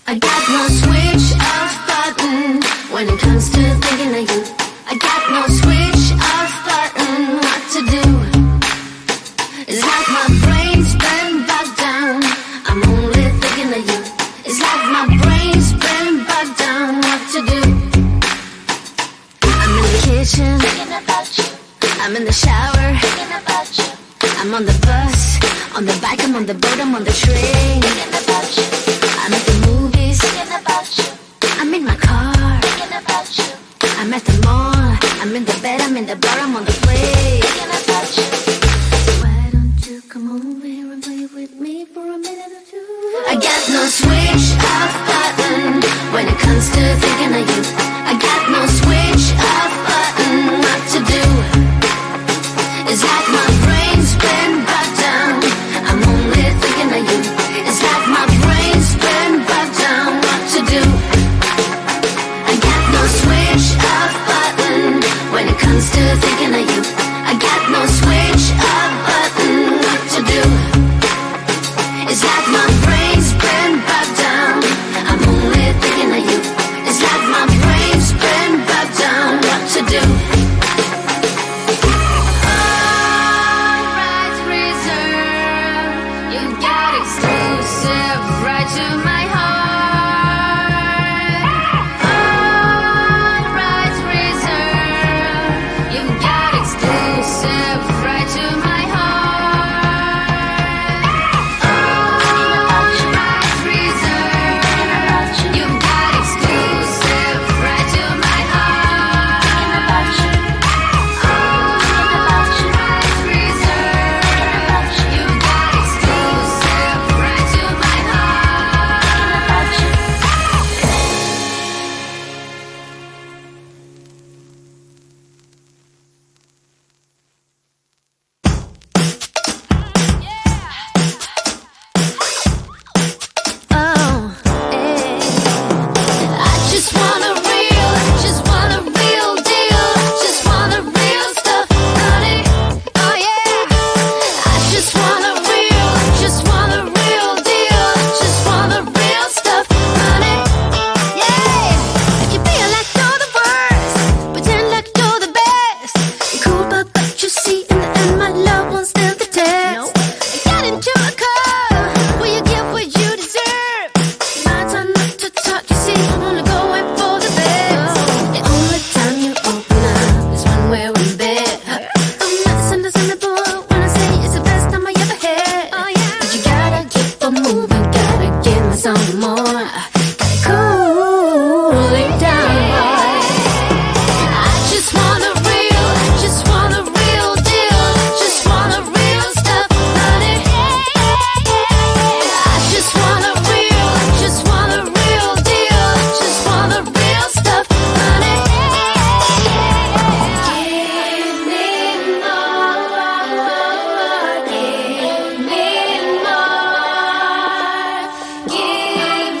I got no switch off button when it comes to thinking of you. I got no switch off button what to do. It's like my brain's been bogged down. I'm only thinking of you. It's like my brain's been bogged down what to do. I'm in the kitchen thinking about you. I'm in the shower thinking about you. I'm on the bus, on the bike, I'm on the boat, I'm on the train thinking about you. I'm at the movies thinking about you. I'm in my car thinking about you. I'm at the mall, I'm in the bed, I'm in the bar, I'm on the plane thinking about you. Why don't you come over here and play with me for a minute or two? I got no switch off button when it comes to thinking of you. I got no switch off button what to do. It's like my brain's been bogged down. I'm only thinking of you. It's like my brain's been bogged down what to do. I got no switch off button when it comes to thinking of you. I got no switch off button what to do. It's like my brain's been bogged down. I'm only thinking of you. It's like my brain's been bogged down what to do. All rights reserved. You got exclusive right to my heart. All rights reserved. You got exclusive right to my heart. All rights reserved. You got exclusive right to my heart. All rights reserved. You got exclusive right to my heart. Oh, I just want a real deal. Just want a real stuff, honey. Oh yeah. I just want a real deal. Just want a real stuff, honey. Yeah. You feel like you're the worst, pretend like you're the best. You're cool, but you see in the end my love won't stand the test. I got into a car where you get what you deserve. My time not to talk, you see, I'm only going for the best. The only time you open up is when we're in bed. I'm not misunderstandable when I say it's the best time I ever had. But you gotta keep on moving, gotta give me some more. Gotta cool it down. I just want a real deal. Just want a real stuff, honey. I just want a real deal. Just want a real stuff, honey. Give me more. Give me more. Give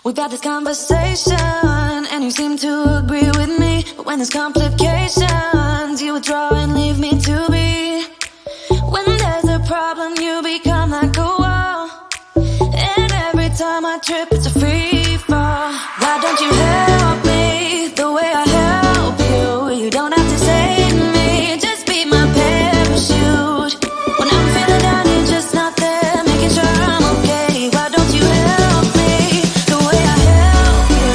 We've had this conversation, and you seem to agree with me. But when there's complications, you withdraw and leave me to be. When there's a problem, you become like a wall. And every time I trip, it's a free fall. Why don't you help me the way I help you? You don't have to save me, just be my parachute. When I'm feeling down, you're just not there, making sure I'm okay. Why don't you help me the way I help you?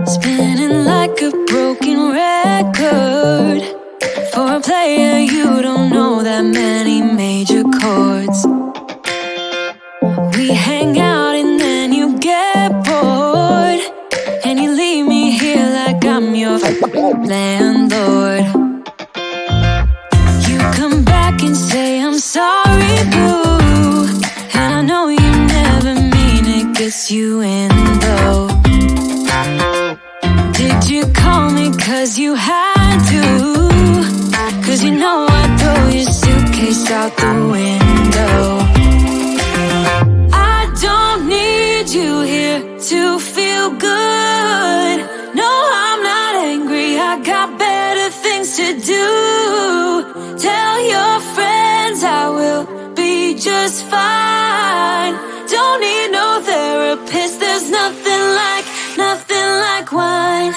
Spinning like a broken record. For a player, you don't know that many major chords. We hang out and then you get bored, and you leave me here like I'm your landlord. You come back and say I'm sorry, boo, and I know you never mean it, gets you in though. Did you call me cause you had to? Cause you know I'd throw your suitcase out the window. I don't need you here to feel good. No, I'm not angry, I got better things to do. Tell your friends I will be just fine. Don't need no therapist, there's nothing like wine.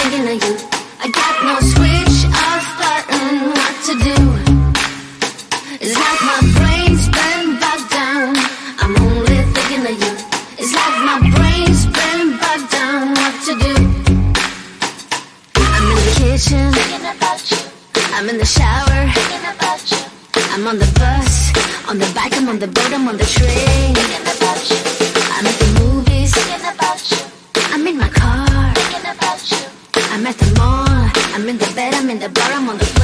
thinking of you. I got no switch off button, what to do? It's like my brain's been bogged down. I'm only thinking of you. It's like my brain's been bogged down, what to do? I'm in the kitchen, thinking about you. I'm in the shower, thinking about you. I'm on the bus, on the bike, I'm on the boat, I'm on the train, thinking about you. I'm at the movies, thinking about you. I'm in my car, thinking about you. I'm at the mall, I'm in the bed, I'm in the bar, I'm on the